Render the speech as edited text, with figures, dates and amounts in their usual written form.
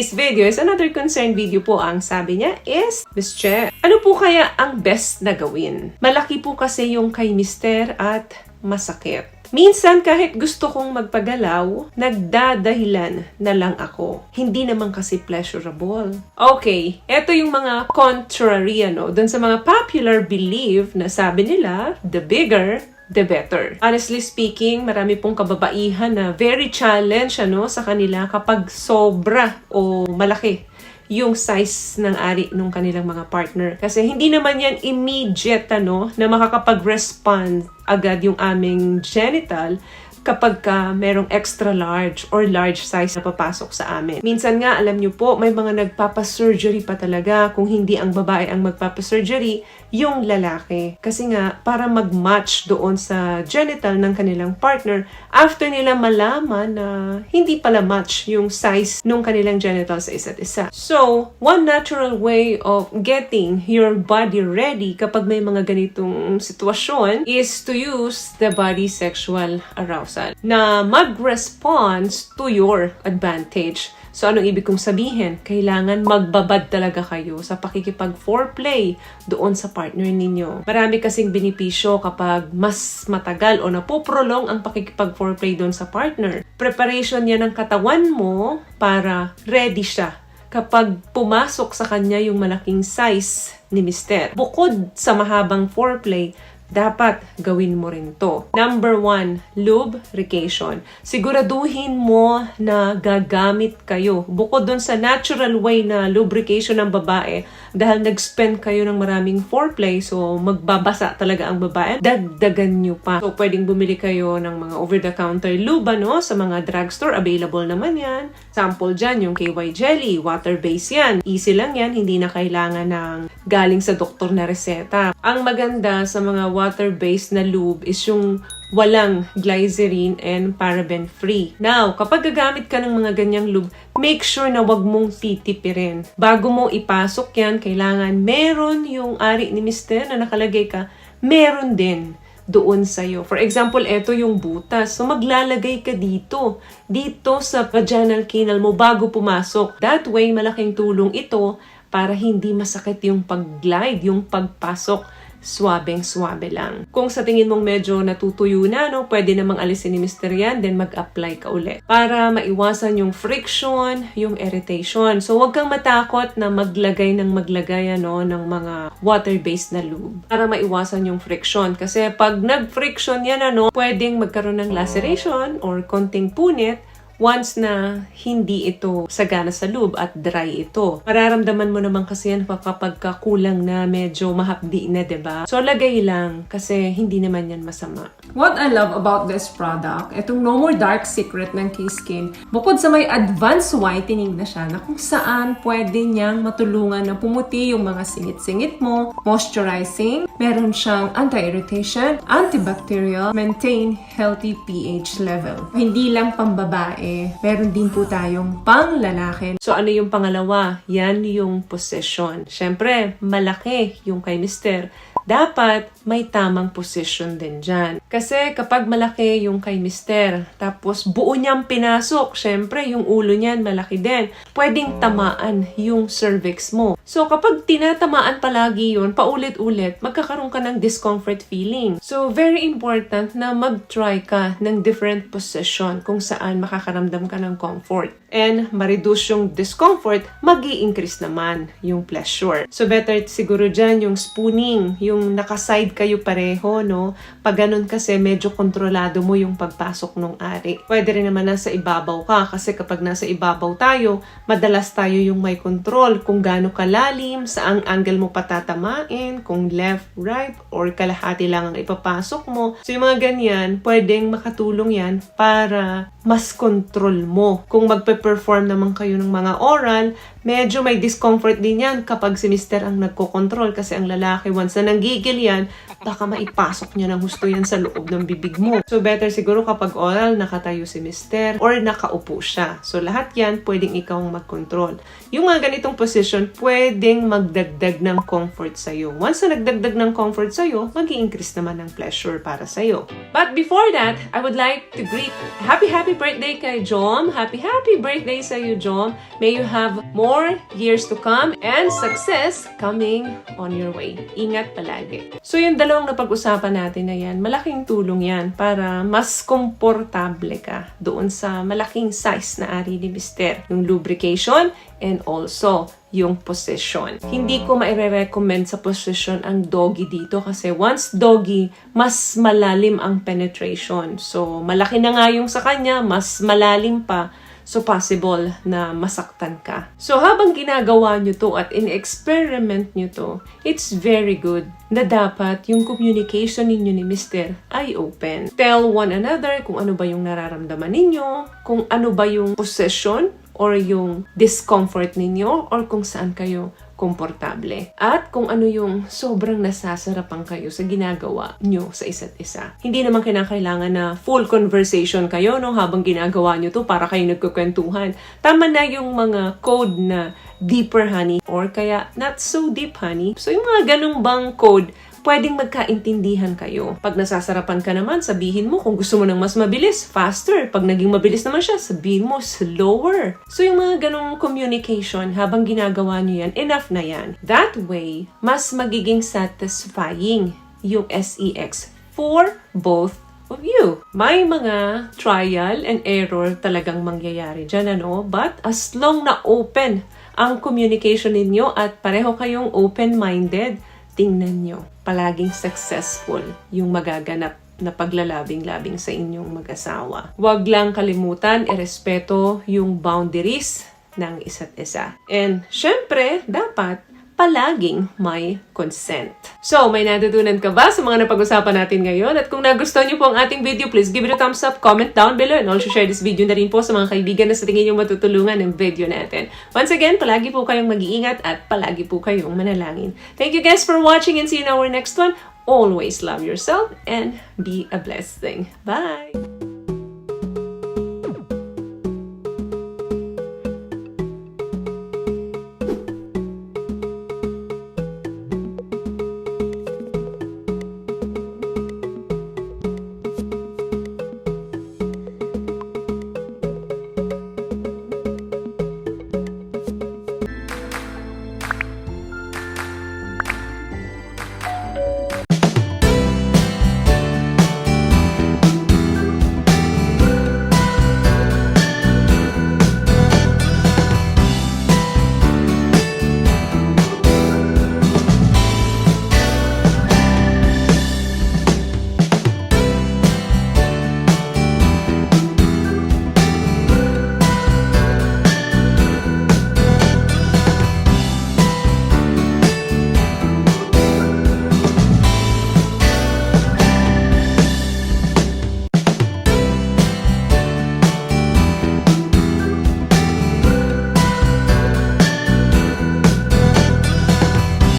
today's video is another concern video po. Ang sabi niya is, Miss Che, ano po kaya ang best na gawin? Malaki po kasi yung kay Mister at masakit. Minsan kahit gusto kong magpagalaw, nagdadahilan na lang ako. Hindi naman kasi pleasurable. Okay, eto yung mga contrary, dun sa mga popular belief na sabi nila, the bigger, the better. Honestly speaking, marami pong kababaihan na very challenge sa kanila kapag sobra o malaki yung size ng ari ng kanilang mga partner. Kasi hindi naman yan immediate na makakapag-respond agad yung aming genital kapag merong extra large or large size na papasok sa amin. Minsan nga, alam nyo po, may mga nagpapasurgery pa talaga kung hindi ang babae ang magpapasurgery, yung lalaki. Kasi nga, para mag-match doon sa genital ng kanilang partner, after nila malaman na hindi pala match yung size ng kanilang genital sa isa't isa. So, one natural way of getting your body ready kapag may mga ganitong sitwasyon is to use the body sexual arousal na mag-response to your advantage. So, anong ibig kong sabihin? Kailangan magbabad talaga kayo sa pakikipag-foreplay doon sa partner ninyo. Marami kasing benepisyo kapag mas matagal o napoprolong ang pakikipag-foreplay doon sa partner. Preparation yan ng katawan mo para ready siya kapag pumasok sa kanya yung malaking size ni Mister. Bukod sa mahabang foreplay, dapat gawin mo rin to. Number 1, lubrication. Siguraduhin mo na gagamit kayo. Bukod dun sa natural way na lubrication ng babae, dahil nag-spend kayo ng maraming foreplay, so magbabasa talaga ang babae, dagdagan nyo pa. So, pwedeng bumili kayo ng mga over-the-counter lube, sa mga drugstore. Available naman yan. Sample dyan, yung KY Jelly. Water-based yan. Easy lang yan. Hindi na kailangan ng galing sa doktor na reseta. Ang maganda sa mga water-based na lube is yung walang glycerin and paraben-free. Now, kapag gagamit ka ng mga ganyang lube, make sure na wag mong titipirin. Bago mo ipasok yan, kailangan meron yung ari ni Mister na nakalagay ka, meron din doon sa'yo. For example, eto yung butas. So, maglalagay ka dito sa vaginal canal mo bago pumasok. That way, malaking tulong ito para hindi masakit yung pag-glide, yung pagpasok. Swabeng-swabe lang. Kung sa tingin mong medyo natutuyo na, pwede namang alisin ni Mister yan, then mag-apply ka ulit. Para maiwasan yung friction, yung irritation. So, huwag kang matakot na maglagay ng ng mga water-based na lube. Para maiwasan yung friction. Kasi pag nag-friction yan, pwedeng magkaroon ng laceration or konting punit once na hindi ito sagana sa lube at dry ito. Mararamdaman mo naman kasi yan kapag kulang na medyo mahapdi na, diba? So, lagay lang kasi hindi naman yan masama. What I love about this product, itong No More Dark Secret ng K-Skin, bukod sa may advanced whitening na siya na kung saan pwede niyang matulungan na pumuti yung mga singit-singit mo, moisturizing, meron siyang anti-irritation, antibacterial, maintain healthy pH level. Hindi lang pambabae, meron din po tayong pang lalaki. So, ano yung pangalawa? Yan yung position. Siyempre, malaki yung kay Mister. Dapat may tamang position din dyan. Kasi kapag malaki yung kay Mister, tapos buo niyang pinasok, syempre yung ulo niyan malaki din, pwedeng tamaan yung cervix mo. So kapag tinatamaan palagi yun, paulit-ulit, magkakaroon ka ng discomfort feeling. So very important na mag-try ka ng different position kung saan makakaramdam ka ng comfort. And ma-reduce yung discomfort, mag-i-increase naman yung pleasure. So better siguro dyan yung spooning, yung nakaside kayo pareho, Pag ganun kasi, medyo kontrolado mo yung pagpasok ng ari. Pwede rin naman nasa ibabaw ka kasi kapag nasa ibabaw tayo, madalas tayo yung may control kung gaano kalalim, saang angle mo patatamain, kung left, right, or kalahati lang ang ipapasok mo. So yung mga ganyan, pwedeng makatulong yan para mas control mo. Kung magpe-perform naman kayo ng mga oral, medyo may discomfort din yan kapag si mister ang nagko-control kasi ang lalaki, once na nanggigil yan, baka maipasok niya ng husto yan sa loob ng bibig mo. So, better siguro kapag oral, nakatayo si mister or nakaupo siya. So, lahat yan, pwedeng ikaw mag-control. Yung mga ganitong position, pwedeng magdagdag ng comfort sa'yo. Once na nagdagdag ng comfort sa'yo, mag-i-increase naman ng pleasure para sa'yo. But before that, I would like to greet happy birthday kay Jom. Happy birthday sa'yo, Jom. May you have more years to come and success coming on your way. Ingat palagi. So, yung dalawang napag-usapan natin na yan, malaking tulong yan para mas komportable ka doon sa malaking size na ari ni mister. Yung lubrication and also yung position. Hindi ko maire-recommend sa position ang doggy dito kasi once doggy, mas malalim ang penetration. So, malaki na nga yung sa kanya, mas malalim pa. So, possible na masaktan ka. So, habang ginagawa nyo to at in-experiment nyo to, it's very good na dapat yung communication ninyo ni mister ay open. Tell one another kung ano ba yung nararamdaman ninyo, kung ano ba yung position or yung discomfort ninyo or kung saan kayo komportable. At kung ano yung sobrang nasasarapan kayo sa ginagawa nyo sa isa't isa. Hindi naman kinakailangan na full conversation kayo no, habang ginagawa nyo to para kayo nagkukwentuhan. Tama na yung mga code na deeper honey or kaya not so deep honey. So yung mga ganung bang code, pwedeng magkaintindihan kayo. Pag nasasarapan ka naman, sabihin mo kung gusto mo ng mas mabilis, faster. Pag naging mabilis naman siya, sabihin mo slower. So yung mga ganong communication, habang ginagawa nyo yan, enough na yan. That way, mas magiging satisfying yung sex for both of you. May mga trial and error talagang mangyayari dyan, ano? But as long na open ang communication ninyo at pareho kayong open-minded, tingnan nyo, palaging successful yung magaganap na paglalabing-labing sa inyong mag-asawa. Huwag lang kalimutan, irespeto yung boundaries ng isa't isa. And syempre, dapat palaging may consent. So, may natutunan ka ba sa mga napag-usapan natin ngayon? At kung nagustuhan niyo po ang ating video, please give it a thumbs up, comment down below, and also share this video na rin po sa mga kaibigan na sa tingin niyo matutulungan ng video natin. Once again, palagi po kayong mag-iingat at palagi po kayong manalangin. Thank you guys for watching and see you in our next one. Always love yourself and be a blessing. Bye!